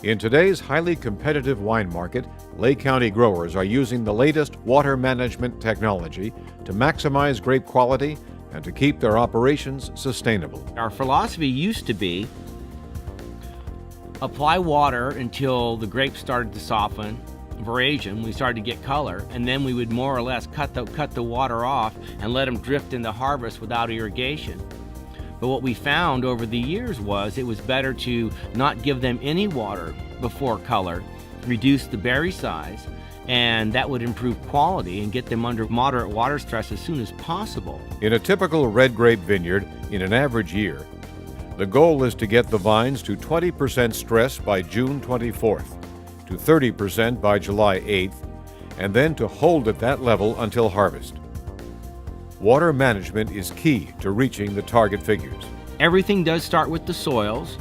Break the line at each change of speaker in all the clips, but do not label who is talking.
In today's highly competitive wine market, Lake County growers are using the latest water management technology to maximize grape quality and to keep their operations sustainable.
Our philosophy used to be apply water until the grapes started to soften, veraison, we started to get color, and then we would more or less cut the water off and let them drift into harvest without irrigation. But what we found over the years was it was better to not give them any water before color, reduce the berry size, and that would improve quality and get them under moderate water stress as soon as possible.
In a typical red grape vineyard in an average year, the goal is to get the vines to 20% stress by June 24th, to 30% by July 8th, and then to hold at that level until harvest. Water management is key to reaching the target figures.
Everything does start with the soils.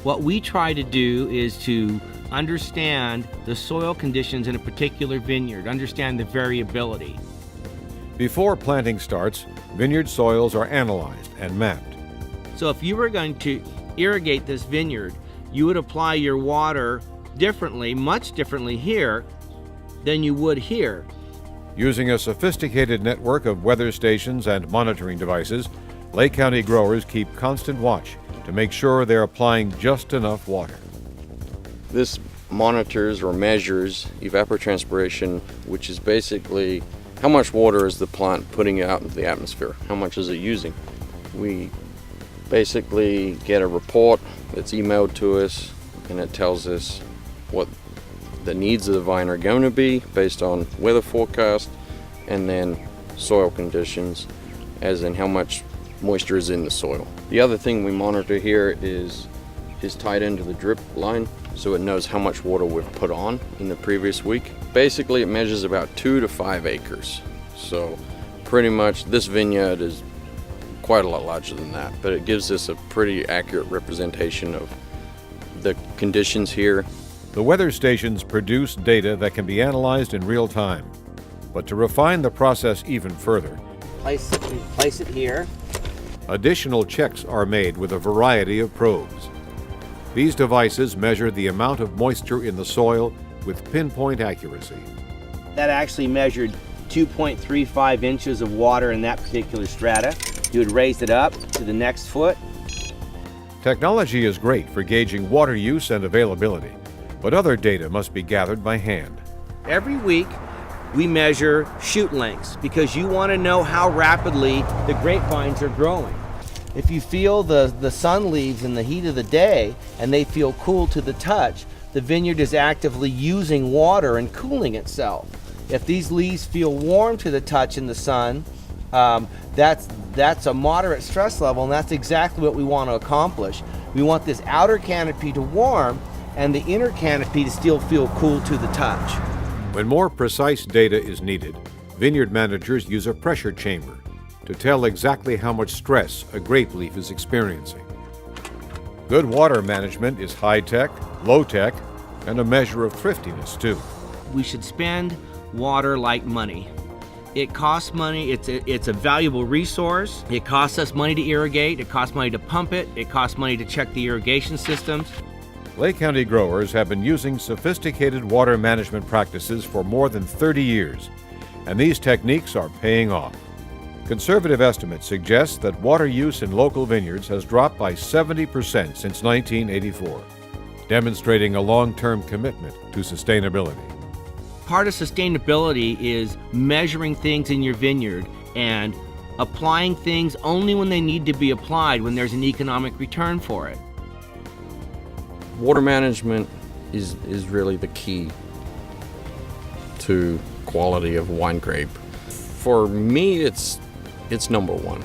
What we try to do is to understand the soil conditions in a particular vineyard, understand the variability.
Before planting starts, vineyard soils are analyzed and mapped.
So if you were going to irrigate this vineyard, you would apply your water differently, much differently here than you would here.
Using a sophisticated network of weather stations and monitoring devices, Lake County growers keep constant watch to make sure they're applying just enough water.
This monitors or measures evapotranspiration, which is basically how much water is the plant putting out into the atmosphere, how much is it using. We basically get a report that's emailed to us, and it tells us what the needs of the vine are going to be based on weather forecast and then soil conditions, as in how much moisture is in the soil. The other thing we monitor here is tied into the drip line, so it knows how much water we've put on in the previous week. Basically, it measures about 2 to 5 acres. So pretty much this vineyard is quite a lot larger than that, but it gives us a pretty accurate representation of the conditions here.
The weather stations produce data that can be analyzed in real time. But to refine the process even further,
Place it here.
additional checks are made with a variety of probes. These devices measure the amount of moisture in the soil with pinpoint accuracy.
That actually measured 2.35 inches of water in that particular strata. You would raise it up to the next foot.
Technology is great for gauging water use and availability, but other data must be gathered by hand.
Every week, we measure shoot lengths because you want to know how rapidly the grapevines are growing. If you feel the sun leaves in the heat of the day and they feel cool to the touch, the vineyard is actively using water and cooling itself. If these leaves feel warm to the touch in the sun, that's a moderate stress level, and that's exactly what we want to accomplish. We want this outer canopy to warm and the inner canopy to still feel cool to the touch.
When more precise data is needed, vineyard managers use a pressure chamber to tell exactly how much stress a grape leaf is experiencing. Good water management is high-tech, low-tech, and a measure of thriftiness too.
We should spend water like money. It costs money, it's a valuable resource. It costs us money to irrigate, it costs money to pump it, it costs money to check the irrigation systems.
Lake County growers have been using sophisticated water management practices for more than 30 years, and these techniques are paying off. Conservative estimates suggest that water use in local vineyards has dropped by 70% since 1984, demonstrating a long-term commitment to sustainability.
Part of sustainability is measuring things in your vineyard and applying things only when they need to be applied, when there's an economic return for it.
Water management is really the key to quality of wine grape. For me, it's number one.